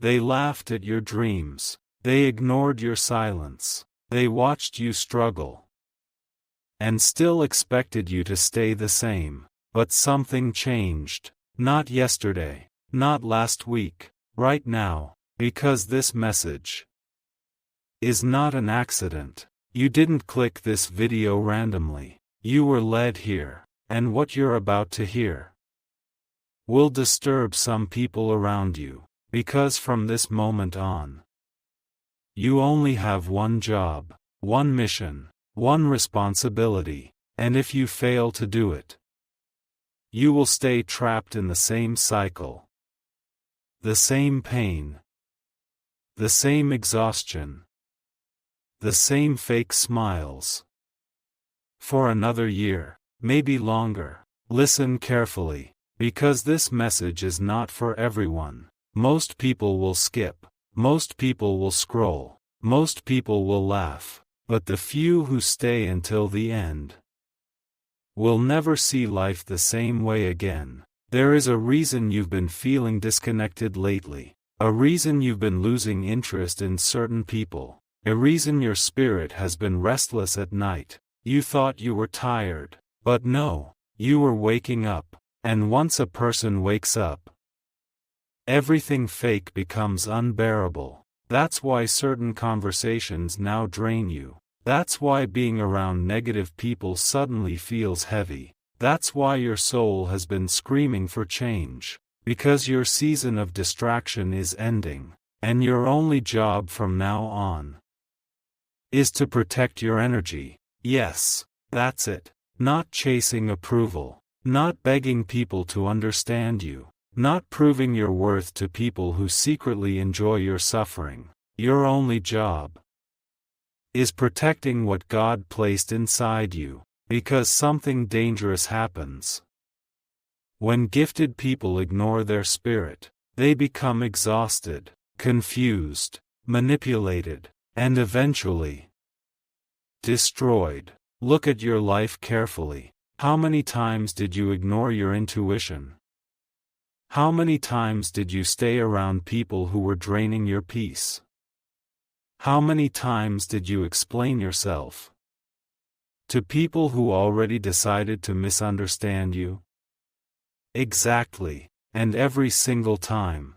They laughed at your dreams. They ignored your silence. They watched you struggle. And still expected you to stay the same. But something changed. Not yesterday. Not last week. Right now. Because this message is not an accident. You didn't click this video randomly. You were led here. And what you're about to hear will disturb some people around you. Because from this moment on, you only have one job, one mission, one responsibility, and if you fail to do it, you will stay trapped in the same cycle. The same pain. The same exhaustion. The same fake smiles. For another year, maybe longer. Listen carefully, because this message is not for everyone. Most people will skip. Most people will scroll. Most people will laugh. But the few who stay until the end will never see life the same way again. There is a reason you've been feeling disconnected lately. A reason you've been losing interest in certain people. A reason your spirit has been restless at night. You thought you were tired. But no, you were waking up. And once a person wakes up, everything fake becomes unbearable. That's why certain conversations now drain you. That's why being around negative people suddenly feels heavy. That's why your soul has been screaming for change. Because your season of distraction is ending. And your only job from now on is to protect your energy. Yes, that's it. Not chasing approval. Not begging people to understand you. Not proving your worth to people who secretly enjoy your suffering. Your only job is protecting what God placed inside you. Because something dangerous happens when gifted people ignore their spirit. They become exhausted, confused, manipulated, and eventually destroyed. Look at your life carefully. How many times did you ignore your intuition? How many times did you stay around people who were draining your peace? How many times did you explain yourself to people who already decided to misunderstand you? Exactly, and every single time.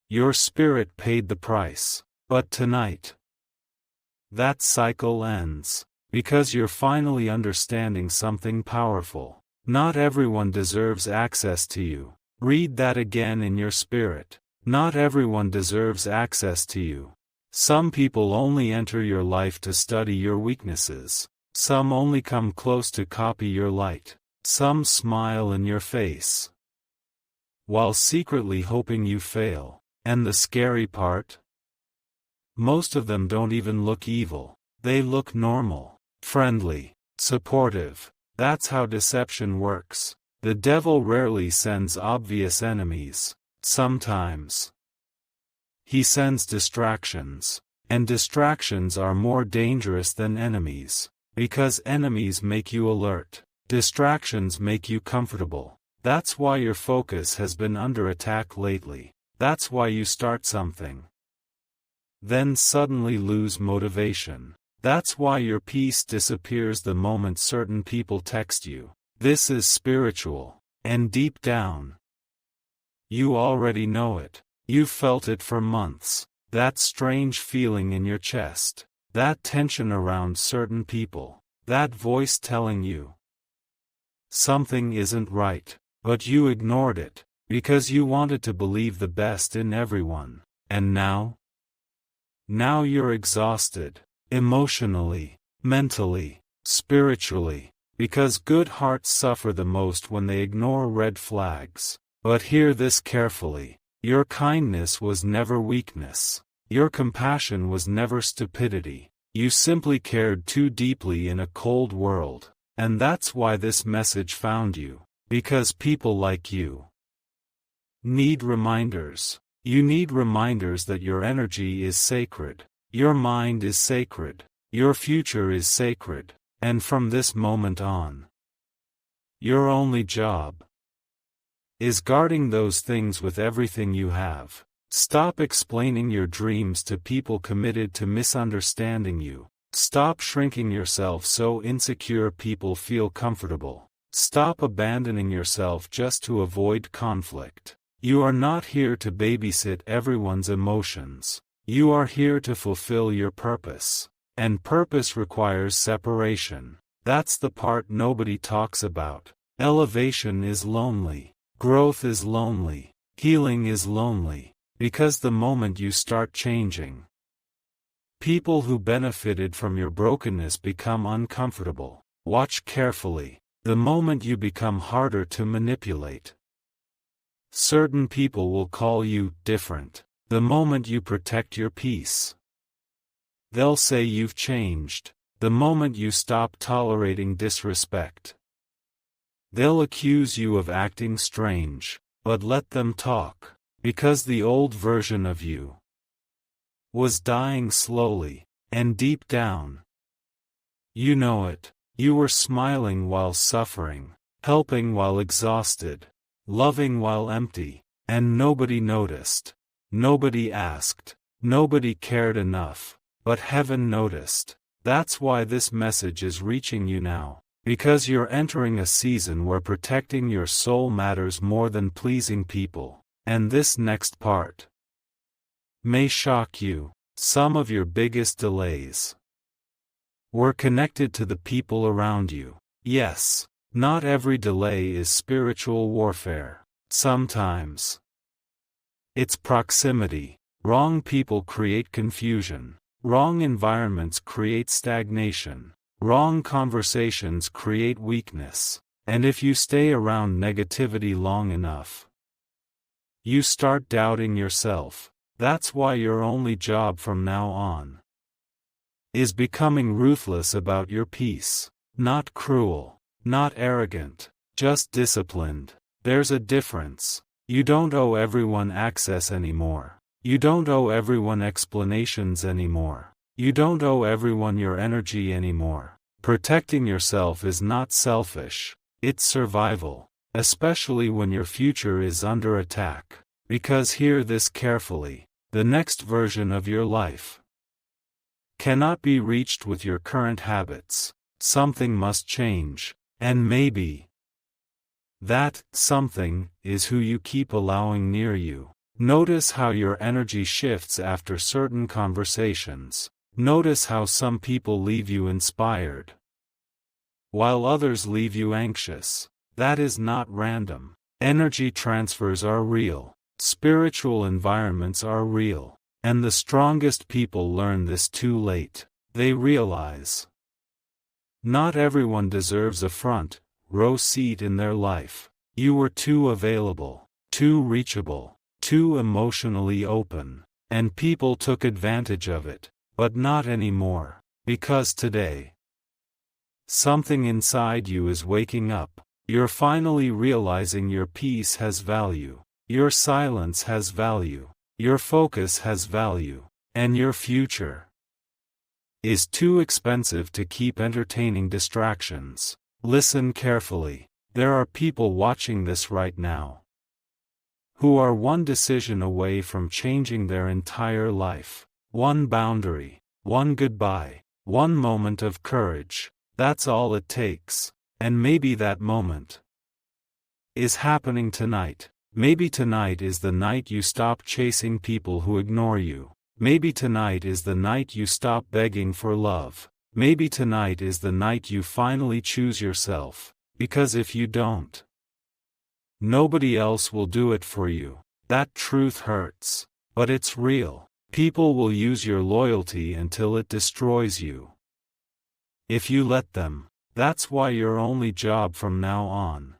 Your spirit paid the price. But tonight, that cycle ends. Because you're finally understanding something powerful. Not everyone deserves access to you. Read that again in your spirit. Not everyone deserves access to you. Some people only enter your life to study your weaknesses. Some only come close to copy your light. Some smile in your face while secretly hoping you fail. And the scary part? Most of them don't even look evil. They look normal. Friendly, supportive. That's how deception works. The devil rarely sends obvious enemies. Sometimes he sends distractions. And distractions are more dangerous than enemies. Because enemies make you alert. Distractions make you comfortable. That's why your focus has been under attack lately. That's why you start something, then suddenly lose motivation. That's why your peace disappears the moment certain people text you. This is spiritual. And deep down, you already know it. You've felt it for months. That strange feeling in your chest. That tension around certain people. That voice telling you something isn't right. But you ignored it. Because you wanted to believe the best in everyone. And now? Now you're exhausted. Emotionally, mentally, spiritually, because good hearts suffer the most when they ignore red flags. But hear this carefully. Your kindness was never weakness. Your compassion was never stupidity. You simply cared too deeply in a cold world. And that's why this message found you. Because people like you need reminders. You need reminders that your energy is sacred. Your mind is sacred. Your future is sacred. And from this moment on, your only job is guarding those things with everything you have. Stop explaining your dreams to people committed to misunderstanding you. Stop shrinking yourself so insecure people feel comfortable. Stop abandoning yourself just to avoid conflict. You are not here to babysit everyone's emotions. You are here to fulfill your purpose. And purpose requires separation. That's the part nobody talks about. Elevation is lonely. Growth is lonely. Healing is lonely. Because the moment you start changing, people who benefited from your brokenness become uncomfortable. Watch carefully. The moment you become harder to manipulate, certain people will call you different. The moment you protect your peace, they'll say you've changed. The moment you stop tolerating disrespect, they'll accuse you of acting strange. But let them talk. Because the old version of you was dying slowly, and deep down, you know it. You were smiling while suffering, helping while exhausted, loving while empty, and nobody noticed. Nobody asked. Nobody cared enough. But heaven noticed. That's why this message is reaching you now. Because you're entering a season where protecting your soul matters more than pleasing people. And this next part may shock you. Some of your biggest delays were connected to the people around you. Yes, not every delay is spiritual warfare. Sometimes it's proximity. Wrong people create confusion. Wrong environments create stagnation. Wrong conversations create weakness. And if you stay around negativity long enough, you start doubting yourself. That's why your only job from now on is becoming ruthless about your peace. Not cruel, not arrogant, just disciplined. There's a difference. You don't owe everyone access anymore. You don't owe everyone explanations anymore. You don't owe everyone your energy anymore. Protecting yourself is not selfish. It's survival. Especially when your future is under attack. Because hear this carefully. The next version of your life cannot be reached with your current habits. Something must change. And maybe that something is who you keep allowing near you. Notice how your energy shifts after certain conversations. Notice how some people leave you inspired, while others leave you anxious. That is not random. Energy transfers are real. Spiritual environments are real. And the strongest people learn this too late. They realize not everyone deserves a front row seat in their life. You were too available, too reachable, too emotionally open. And people took advantage of it. But not anymore. Because today, something inside you is waking up. You're finally realizing your peace has value. Your silence has value. Your focus has value. And your future is too expensive to keep entertaining distractions. Listen carefully. There are people watching this right now who are one decision away from changing their entire life. One boundary, one goodbye, one moment of courage. That's all it takes. And maybe that moment is happening tonight. Maybe tonight is the night you stop chasing people who ignore you. Maybe tonight is the night you stop begging for love. Maybe tonight is the night you finally choose yourself. Because if you don't, nobody else will do it for you. That truth hurts. But it's real. People will use your loyalty until it destroys you. If you let them. That's why your only job from now on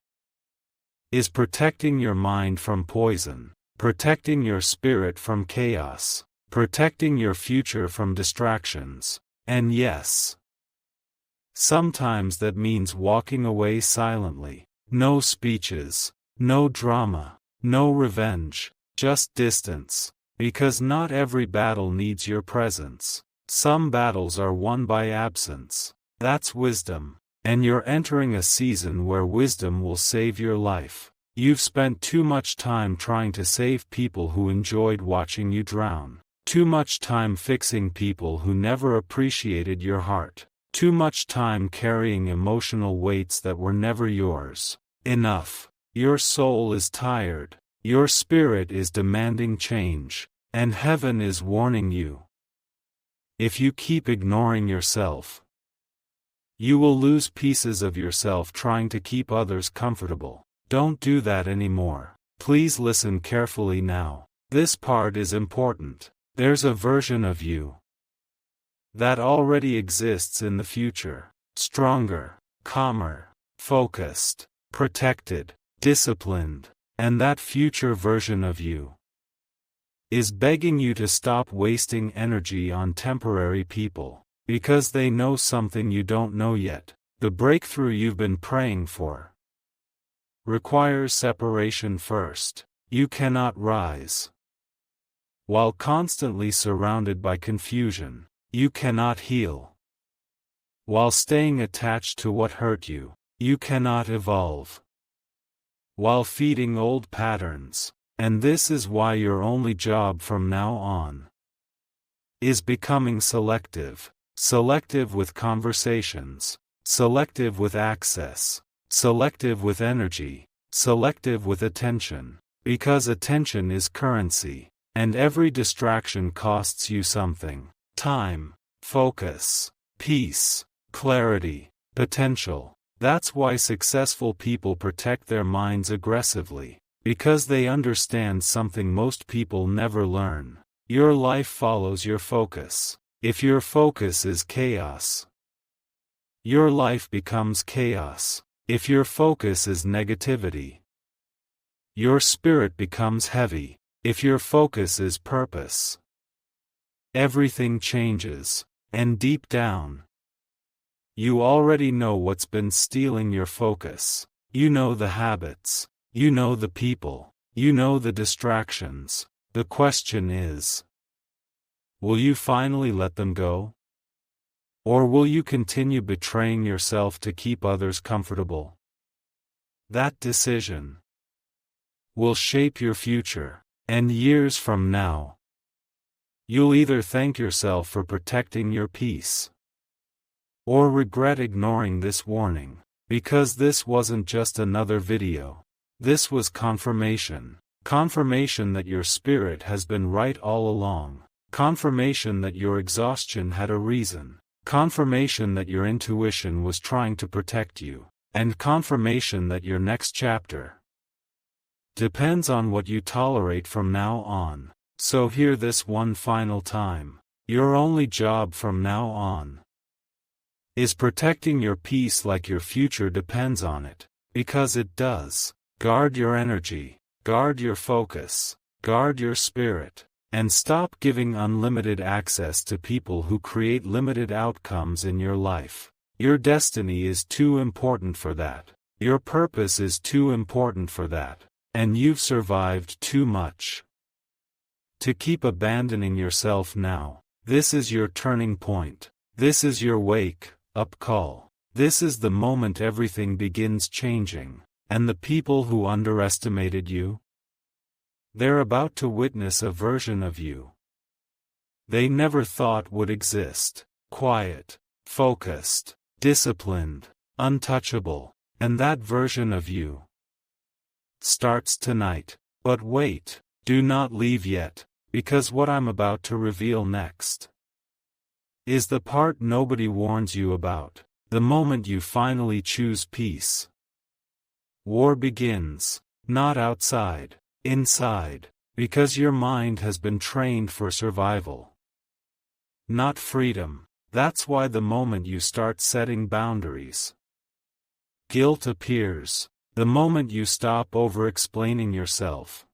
is protecting your mind from poison, protecting your spirit from chaos, protecting your future from distractions. And yes, sometimes that means walking away silently. No speeches, no drama, no revenge, just distance. Because not every battle needs your presence. Some battles are won by absence. That's wisdom. And you're entering a season where wisdom will save your life. You've spent too much time trying to save people who enjoyed watching you drown. Too much time fixing people who never appreciated your heart. Too much time carrying emotional weights that were never yours. Enough. Your soul is tired. Your spirit is demanding change. And heaven is warning you. If you keep ignoring yourself, you will lose pieces of yourself trying to keep others comfortable. Don't do that anymore. Please listen carefully now. This part is important. There's a version of you that already exists in the future. Stronger, calmer, focused, protected, disciplined. And that future version of you is begging you to stop wasting energy on temporary people, because they know something you don't know yet. The breakthrough you've been praying for requires separation first. You cannot rise while constantly surrounded by confusion. You cannot heal while staying attached to what hurt you. You cannot evolve while feeding old patterns. And this is why your only job from now on is becoming selective. Selective with conversations, selective with access, selective with energy, selective with attention. Because attention is currency, and every distraction costs you something. Time, focus, peace, clarity, potential. That's why successful people protect their minds aggressively. Because they understand something most people never learn. Your life follows your focus. If your focus is chaos, your life becomes chaos. If your focus is negativity, your spirit becomes heavy. If your focus is purpose, everything changes. And deep down, you already know what's been stealing your focus. You know the habits. You know the people. You know the distractions. The question is, will you finally let them go? Or will you continue betraying yourself to keep others comfortable? That decision will shape your future. And years from now, you'll either thank yourself for protecting your peace, or regret ignoring this warning. Because this wasn't just another video. This was confirmation. Confirmation that your spirit has been right all along. Confirmation that your exhaustion had a reason. Confirmation that your intuition was trying to protect you. And confirmation that your next chapter depends on what you tolerate from now on. So hear this one final time. Your only job from now on is protecting your peace like your future depends on it. Because it does. Guard your energy, guard your focus, guard your spirit, and stop giving unlimited access to people who create limited outcomes in your life. Your destiny is too important for that. Your purpose is too important for that. And you've survived too much to keep abandoning yourself now. This is your turning point. This is your wake-up call. This is the moment everything begins changing. And the people who underestimated you, they're about to witness a version of you they never thought would exist. Quiet, focused, disciplined, untouchable. And that version of you starts tonight. But wait, do not leave yet, because what I'm about to reveal next is the part nobody warns you about. The moment you finally choose peace, war begins. Not outside, inside. Because your mind has been trained for survival, not freedom. That's why the moment you start setting boundaries, guilt appears. The moment you stop over-explaining yourself,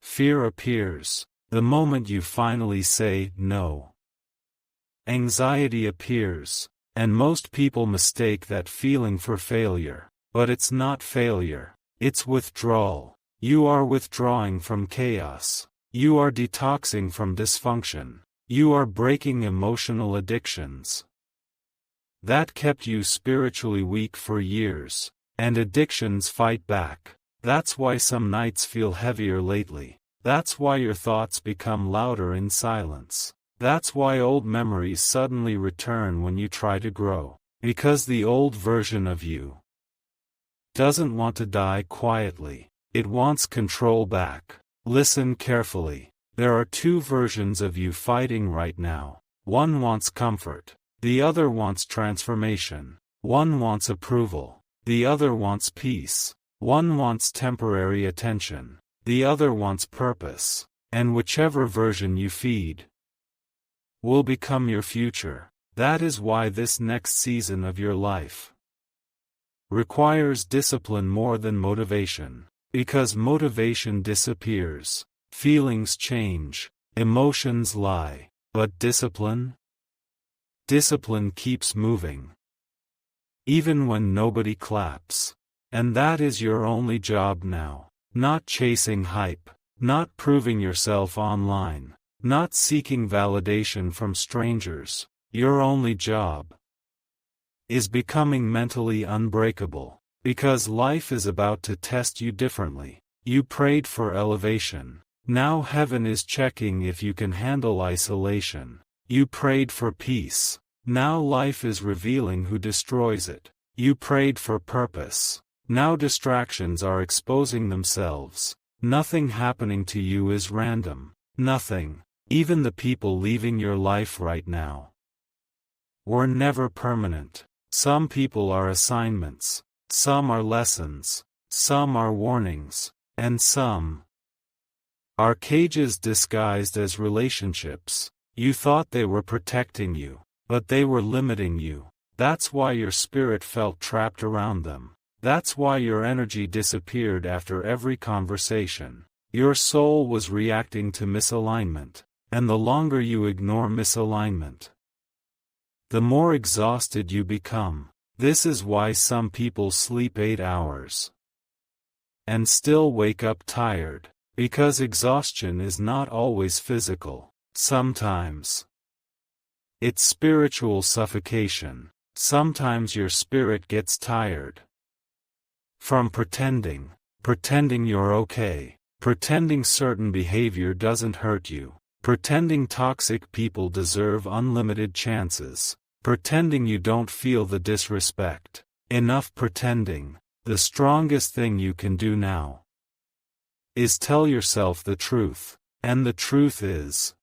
fear appears. The moment you finally say no, anxiety appears. And most people mistake that feeling for failure. But it's not failure. It's withdrawal. You are withdrawing from chaos. You are detoxing from dysfunction. You are breaking emotional addictions that kept you spiritually weak for years. And addictions fight back. That's why some nights feel heavier lately. That's why your thoughts become louder in silence. That's why old memories suddenly return when you try to grow. Because the old version of you doesn't want to die quietly. It wants control back. Listen carefully. There are two versions of you fighting right now. One wants comfort. The other wants transformation. One wants approval. The other wants peace. One wants temporary attention. The other wants purpose. And whichever version you feed will become your future. That is why this next season of your life requires discipline more than motivation. Because motivation disappears, feelings change, emotions lie, but discipline keeps moving. Even when nobody claps. And that is your only job now. Not chasing hype, not proving yourself online, not seeking validation from strangers. Your only job is becoming mentally unbreakable. Because life is about to test you differently. You prayed for elevation. Now heaven is checking if you can handle isolation. You prayed for peace. Now life is revealing who destroys it. You prayed for purpose. Now distractions are exposing themselves. Nothing happening to you is random. Nothing, even the people leaving your life right now, were never permanent. Some people are assignments. Some are lessons, some are warnings, and some are cages disguised as relationships. You thought they were protecting you, but they were limiting you. That's why your spirit felt trapped around them. That's why your energy disappeared after every conversation. Your soul was reacting to misalignment, and the longer you ignore misalignment, the more exhausted you become. This is why some people sleep 8 hours and still wake up tired, because exhaustion is not always physical. Sometimes it's spiritual suffocation. Sometimes your spirit gets tired from pretending you're okay, pretending certain behavior doesn't hurt you, pretending toxic people deserve unlimited chances, pretending you don't feel the disrespect. Enough pretending. The strongest thing you can do now is tell yourself the truth. And the truth is,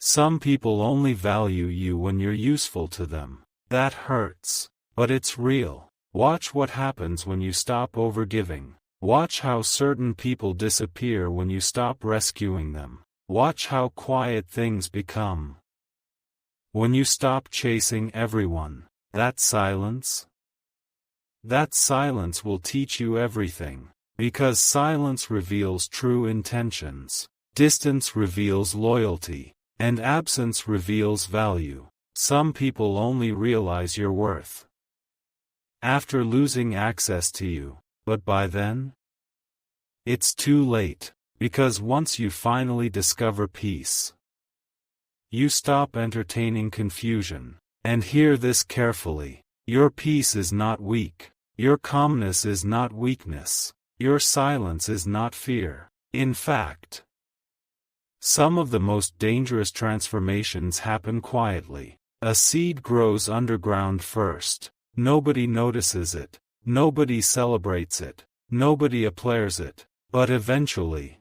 some people only value you when you're useful to them. That hurts, but it's real. Watch what happens when you stop overgiving. Watch how certain people disappear when you stop rescuing them. Watch how quiet things become when you stop chasing everyone. That silence will teach you everything. Because silence reveals true intentions. Distance reveals loyalty. And absence reveals value. Some people only realize your worth after losing access to you. But by then, it's too late. Because once you finally discover peace, you stop entertaining confusion. And hear this carefully. Your peace is not weak. Your calmness is not weakness. Your silence is not fear. In fact, some of the most dangerous transformations happen quietly. A seed grows underground first. Nobody notices it. Nobody celebrates it. Nobody applauds it. But eventually,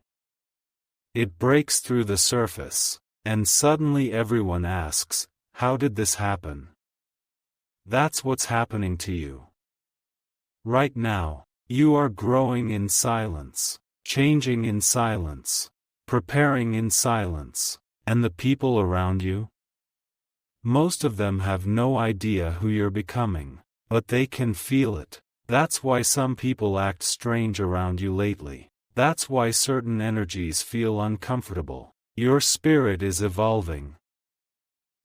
it breaks through the surface. And suddenly everyone asks, how did this happen? That's what's happening to you. Right now, you are growing in silence, changing in silence, preparing in silence. And the people around you? Most of them have no idea who you're becoming, but they can feel it. That's why some people act strange around you lately. That's why certain energies feel uncomfortable. Your spirit is evolving.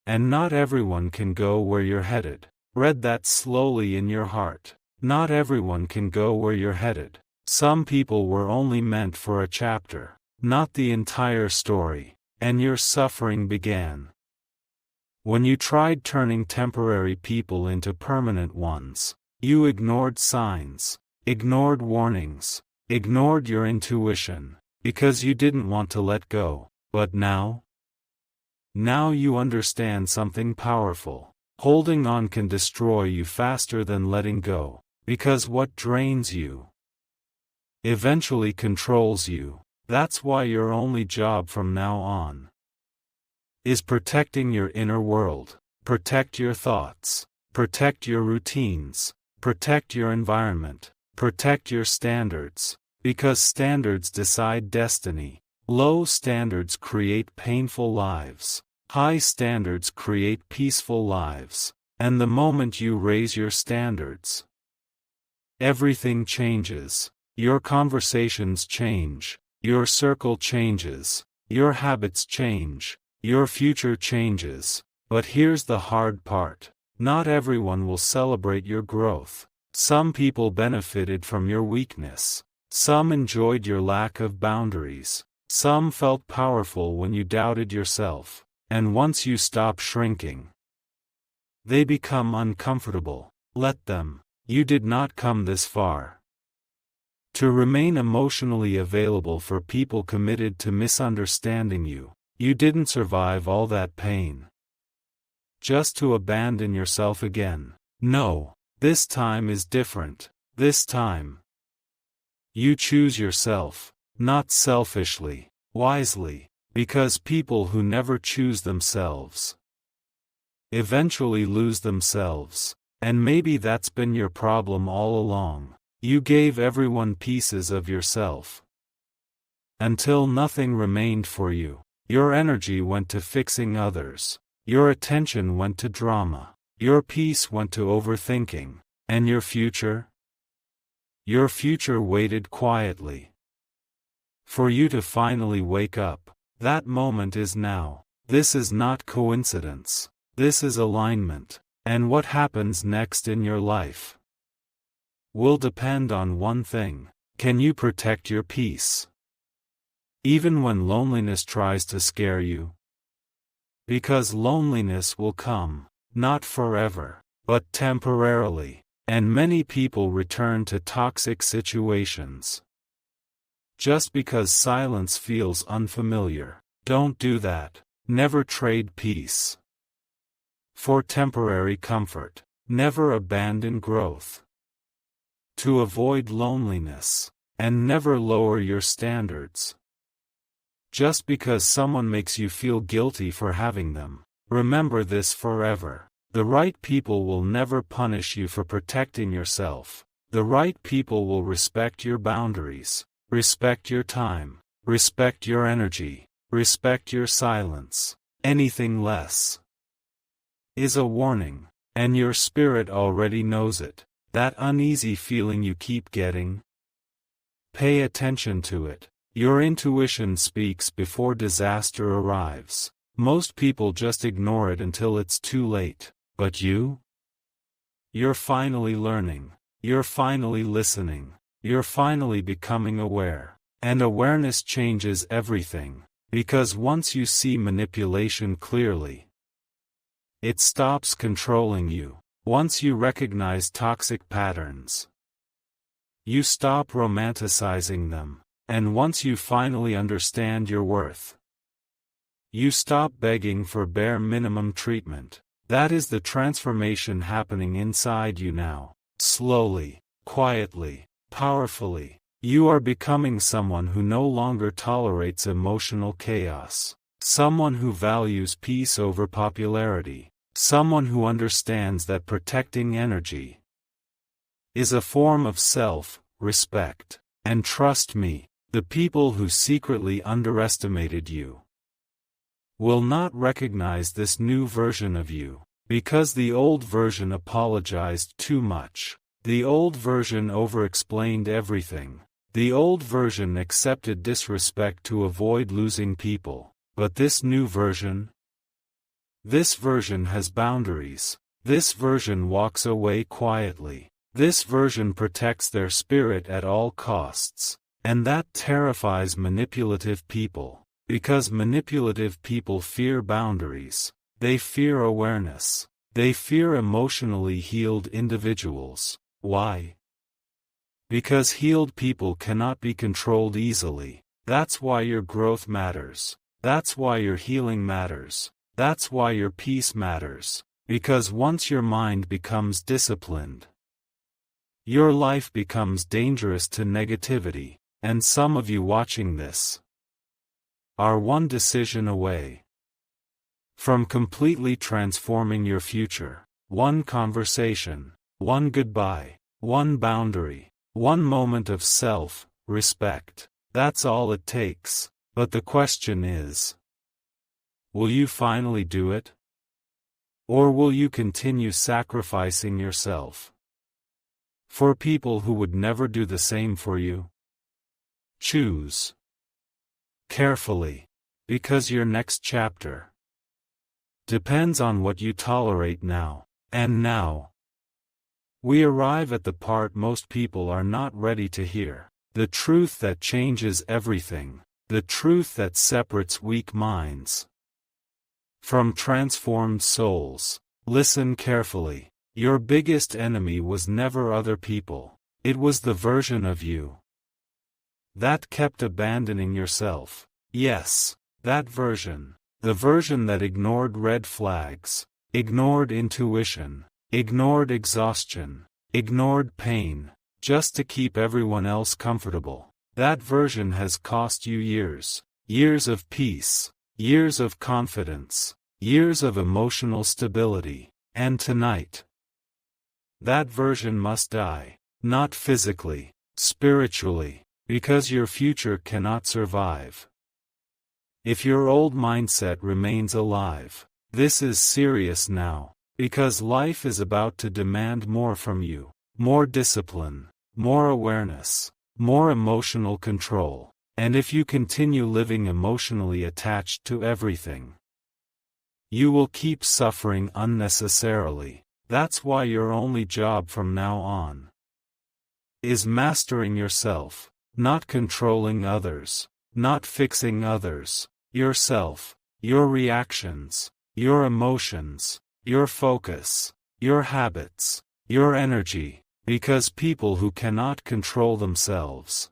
And not everyone can go where you're headed. Read that slowly in your heart. Not everyone can go where you're headed. Some people were only meant for a chapter, not the entire story. And your suffering began when you tried turning temporary people into permanent ones. You ignored signs, ignored warnings, ignored your intuition, because you didn't want to let go. But now? Now you understand something powerful. Holding on can destroy you faster than letting go, because what drains you eventually controls you. That's why your only job from now on is protecting your inner world. Protect your thoughts. Protect your routines. Protect your environment. Protect your standards. Because standards decide destiny. Low standards create painful lives. High standards create peaceful lives. And the moment you raise your standards, everything changes. Your conversations change. Your circle changes. Your habits change. Your future changes. But here's the hard part. Not everyone will celebrate your growth. Some people benefited from your weakness. Some enjoyed your lack of boundaries. Some felt powerful when you doubted yourself. And once you stop shrinking, they become uncomfortable. Let them. You did not come this far to remain emotionally available for people committed to misunderstanding you. You didn't survive all that pain just to abandon yourself again. No, this time is different. This time, you choose yourself, not selfishly, wisely, because people who never choose themselves eventually lose themselves. And maybe that's been your problem all along. You gave everyone pieces of yourself until nothing remained for you. Your energy went to fixing others. Your attention went to drama. Your peace went to overthinking. And your future? Your future waited quietly for you to finally wake up. That moment is now. This is not coincidence. This is alignment. And what happens next in your life will depend on one thing. Can you protect your peace? Even when loneliness tries to scare you? Because loneliness will come, not forever, but temporarily. And many people return to toxic situations just because silence feels unfamiliar. Don't do that. Never trade peace for temporary comfort. Never abandon growth to avoid loneliness. And never lower your standards just because someone makes you feel guilty for having them. Remember this forever. The right people will never punish you for protecting yourself. The right people will respect your boundaries, respect your time, respect your energy, respect your silence. Anything less is a warning, and your spirit already knows it. That uneasy feeling you keep getting? Pay attention to it. Your intuition speaks before disaster arrives. Most people just ignore it until it's too late. But you? You're finally learning. You're finally listening. You're finally becoming aware. And awareness changes everything. Because once you see manipulation clearly, it stops controlling you. Once you recognize toxic patterns, you stop romanticizing them. And once you finally understand your worth, you stop begging for bare minimum treatment. That is the transformation happening inside you now. Slowly, quietly, powerfully, you are becoming someone who no longer tolerates emotional chaos. Someone who values peace over popularity. Someone who understands that protecting energy is a form of self-respect. And trust me, the people who secretly underestimated you will not recognize this new version of you, because the old version apologized too much. The old version over-explained everything. The old version accepted disrespect to avoid losing people. But this new version? This version has boundaries. This version walks away quietly. This version protects their spirit at all costs. And that terrifies manipulative people. Because manipulative people fear boundaries. They fear awareness. They fear emotionally healed individuals. Why? Because healed people cannot be controlled easily. That's why your growth matters. That's why your healing matters. That's why your peace matters. Because once your mind becomes disciplined, your life becomes dangerous to negativity. And some of you watching this are one decision away from completely transforming your future. One conversation, one goodbye, one boundary, one moment of self-respect. That's all it takes. But the question is, will you finally do it? Or will you continue sacrificing yourself for people who would never do the same for you? Choose carefully, because your next chapter depends on what you tolerate now. And now, we arrive at the part most people are not ready to hear. The truth that changes everything. The truth that separates weak minds from transformed souls. Listen carefully. Your biggest enemy was never other people. It was the version of you that kept abandoning yourself. Yes, that version. The version that ignored red flags, ignored intuition, ignored exhaustion, ignored pain, just to keep everyone else comfortable. That version has cost you years. Years of peace, years of confidence, years of emotional stability. And tonight, that version must die. Not physically, spiritually, because your future cannot survive if your old mindset remains alive. This is serious now, because life is about to demand more from you. More discipline, more awareness, more emotional control. And if you continue living emotionally attached to everything, you will keep suffering unnecessarily. That's why your only job from now on is mastering yourself, not controlling others, not fixing others. Yourself, your reactions, your emotions, your focus, your habits, your energy. Because people who cannot control themselves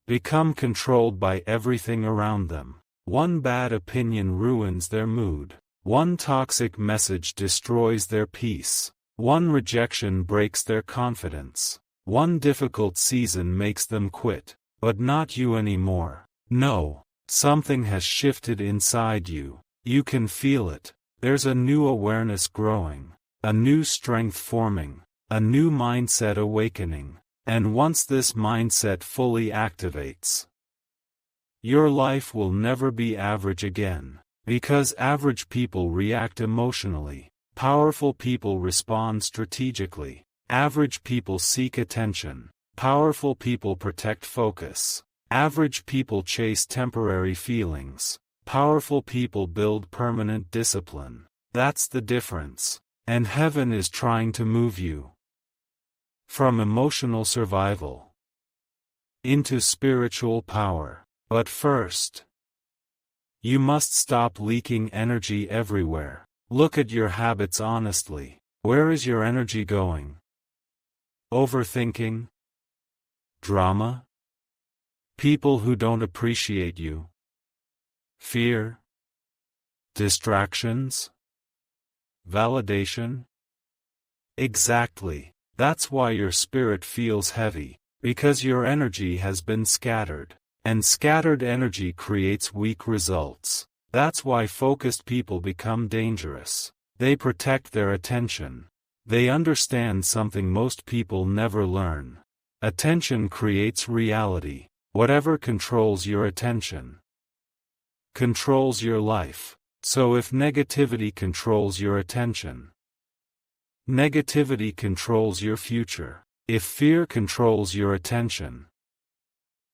become controlled by everything around them. One bad opinion ruins their mood. One toxic message destroys their peace. One rejection breaks their confidence. One difficult season makes them quit. But not you anymore. No, something has shifted inside you. You can feel it. There's a new awareness growing, a new strength forming, a new mindset awakening. And once this mindset fully activates, your life will never be average again. Because average people react emotionally. Powerful people respond strategically. Average people seek attention. Powerful people protect focus. Average people chase temporary feelings. Powerful people build permanent discipline. That's the difference. And heaven is trying to move you from emotional survival into spiritual power. But first, you must stop leaking energy everywhere. Look at your habits honestly. Where is your energy going? Overthinking? Drama? People who don't appreciate you? Fear? Distractions? Validation? Exactly. That's why your spirit feels heavy, because your energy has been scattered. And scattered energy creates weak results. That's why focused people become dangerous. They protect their attention. They understand something most people never learn. Attention creates reality. Whatever controls your attention controls your life. So if negativity controls your attention, negativity controls your future. If fear controls your attention,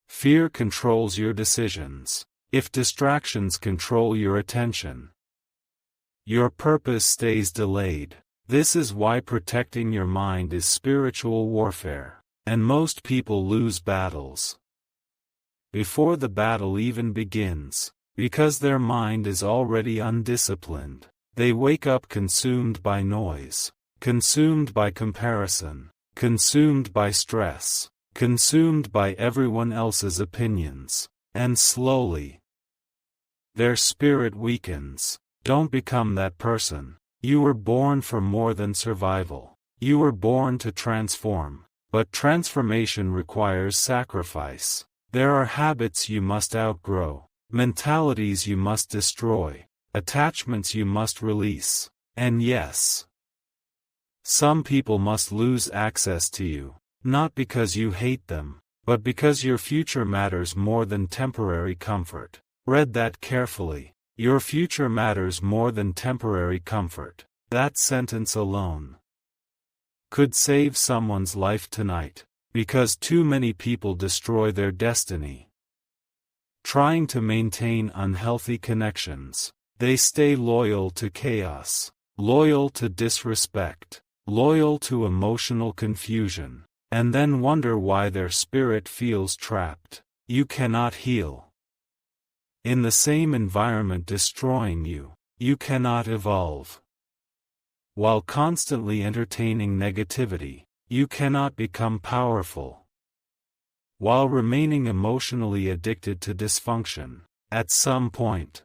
fear controls your decisions. If distractions control your attention, your purpose stays delayed. This is why protecting your mind is spiritual warfare. And most people lose battles before the battle even begins, because their mind is already undisciplined. They wake up consumed by noise, consumed by comparison, consumed by stress, consumed by everyone else's opinions, and slowly, their spirit weakens. Don't become that person. You were born for more than survival. You were born to transform, but transformation requires sacrifice. There are habits you must outgrow, mentalities you must destroy, attachments you must release, and yes, some people must lose access to you, not because you hate them, but because your future matters more than temporary comfort. Read that carefully. Your future matters more than temporary comfort. That sentence alone could save someone's life tonight, because too many people destroy their destiny trying to maintain unhealthy connections. They stay loyal to chaos, loyal to disrespect, loyal to emotional confusion, and then wonder why their spirit feels trapped. You cannot heal in the same environment destroying you. You cannot evolve while constantly entertaining negativity. You cannot become powerful while remaining emotionally addicted to dysfunction. At some point,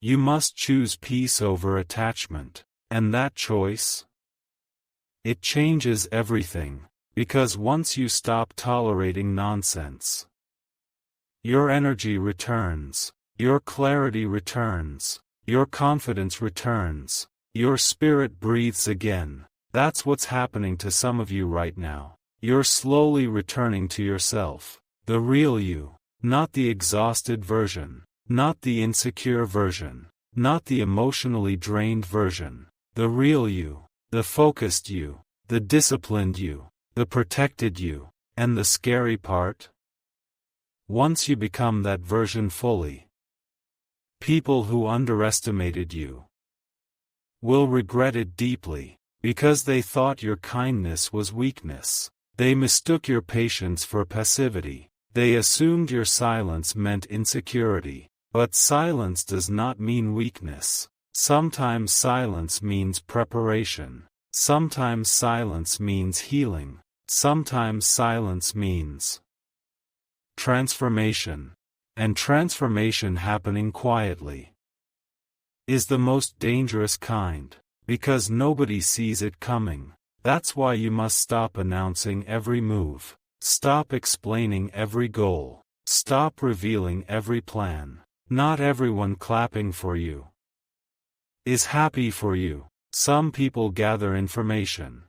you must choose peace over attachment, and that choice, it changes everything, because once you stop tolerating nonsense, your energy returns, your clarity returns, your confidence returns, your spirit breathes again. That's what's happening to some of you right now. You're slowly returning to yourself, the real you, not the exhausted version, not the insecure version, not the emotionally drained version, the real you, the focused you, the disciplined you, the protected you, and the scary part? Once you become that version fully, people who underestimated you will regret it deeply, because they thought your kindness was weakness. They mistook your patience for passivity. They assumed your silence meant insecurity. But silence does not mean weakness. Sometimes silence means preparation. Sometimes silence means healing. Sometimes silence means transformation. And transformation happening quietly is the most dangerous kind, because nobody sees it coming. That's why you must stop announcing every move. Stop explaining every goal. Stop revealing every plan. Not everyone clapping for you is happy for you. Some people gather information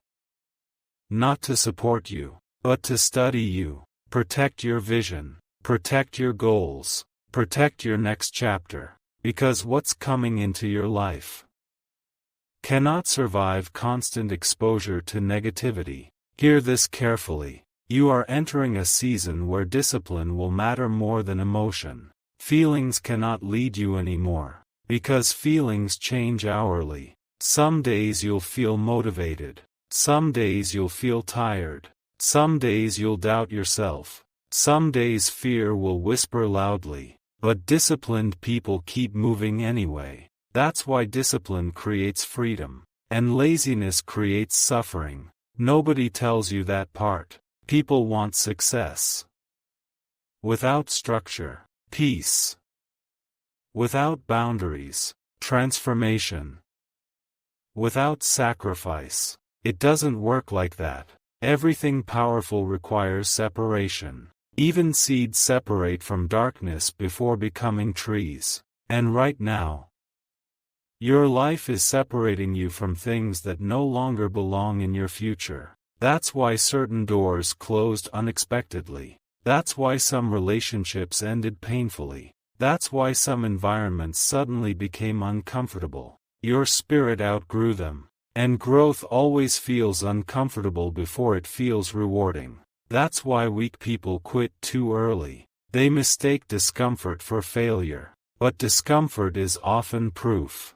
not to support you, but to study you. Protect your vision. Protect your goals. Protect your next chapter. Because what's coming into your life cannot survive constant exposure to negativity. Hear this carefully. You are entering a season where discipline will matter more than emotion. Feelings cannot lead you anymore, because feelings change hourly. Some days you'll feel motivated. Some days you'll feel tired. Some days you'll doubt yourself. Some days fear will whisper loudly. But disciplined people keep moving anyway. That's why discipline creates freedom, and laziness creates suffering. Nobody tells you that part. People want success without structure, peace without boundaries, transformation without sacrifice. It doesn't work like that. Everything powerful requires separation. Even seeds separate from darkness before becoming trees. And right now, your life is separating you from things that no longer belong in your future. That's why certain doors closed unexpectedly. That's why some relationships ended painfully. That's why some environments suddenly became uncomfortable. Your spirit outgrew them. And growth always feels uncomfortable before it feels rewarding. That's why weak people quit too early. They mistake discomfort for failure. But discomfort is often proof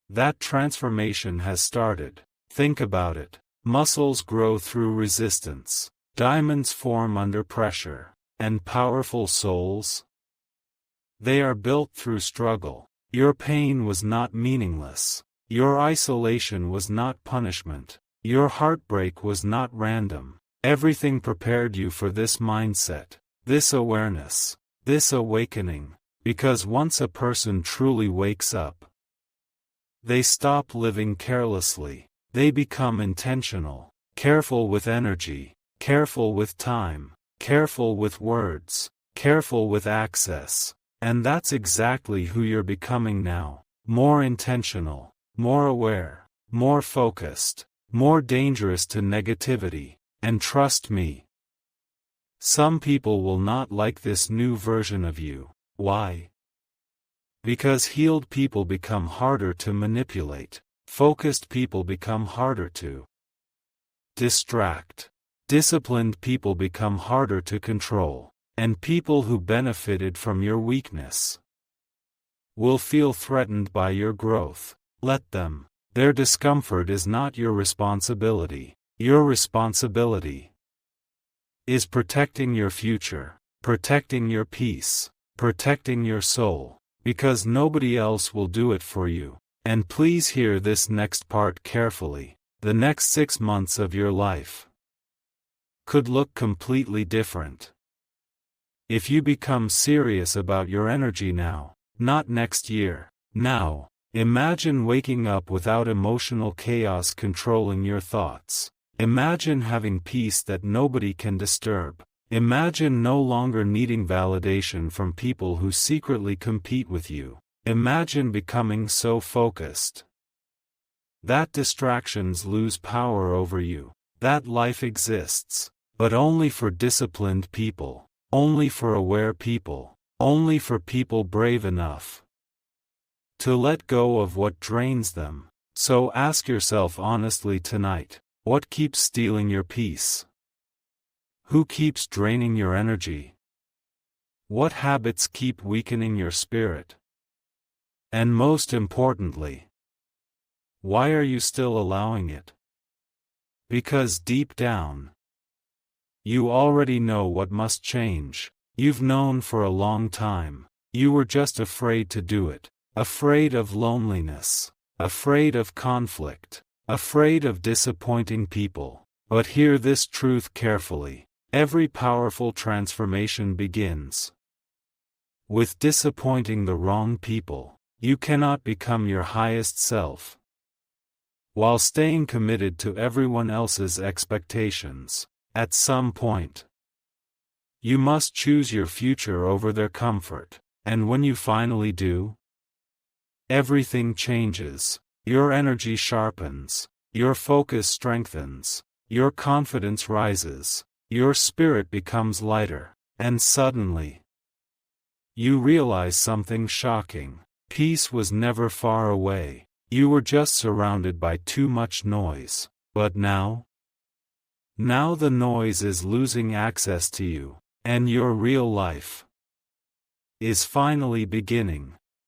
that transformation has started. Think about it. Muscles grow through resistance. Diamonds form under pressure. And powerful souls? They are built through struggle. Your pain was not meaningless. Your isolation was not punishment. Your heartbreak was not random. Everything prepared you for this mindset, this awareness, this awakening, because once a person truly wakes up, they stop living carelessly. They become intentional, careful with energy, careful with time, careful with words, careful with access. And that's exactly who you're becoming now. More intentional, more aware, more focused, more dangerous to negativity. And trust me, some people will not like this new version of you. Why? Because healed people become harder to manipulate. Focused people become harder to distract. Disciplined people become harder to control. And people who benefited from your weakness will feel threatened by your growth. Let them. Their discomfort is not your responsibility. Your responsibility is protecting your future, protecting your peace, protecting your soul, because nobody else will do it for you. And please hear this next part carefully. The next 6 months of your life could look completely different if you become serious about your energy now, not next year. Now, imagine waking up without emotional chaos controlling your thoughts. Imagine having peace that nobody can disturb. Imagine no longer needing validation from people who secretly compete with you. Imagine becoming so focused that distractions lose power over you. That life exists, but only for disciplined people, only for aware people, only for people brave enough to let go of what drains them. So ask yourself honestly tonight. What keeps stealing your peace? Who keeps draining your energy? What habits keep weakening your spirit? And most importantly, why are you still allowing it? Because deep down, you already know what must change. You've known for a long time. You were just afraid to do it. Afraid of loneliness. Afraid of conflict. Afraid of disappointing people. But hear this truth carefully. Every powerful transformation begins with disappointing the wrong people. You cannot become your highest self while staying committed to everyone else's expectations. At some point, you must choose your future over their comfort. And when you finally do, everything changes. Your energy sharpens, your focus strengthens, your confidence rises, your spirit becomes lighter, and suddenly, you realize something shocking. Peace was never far away. You were just surrounded by too much noise. But now the noise is losing access to you, and your real life is finally beginning.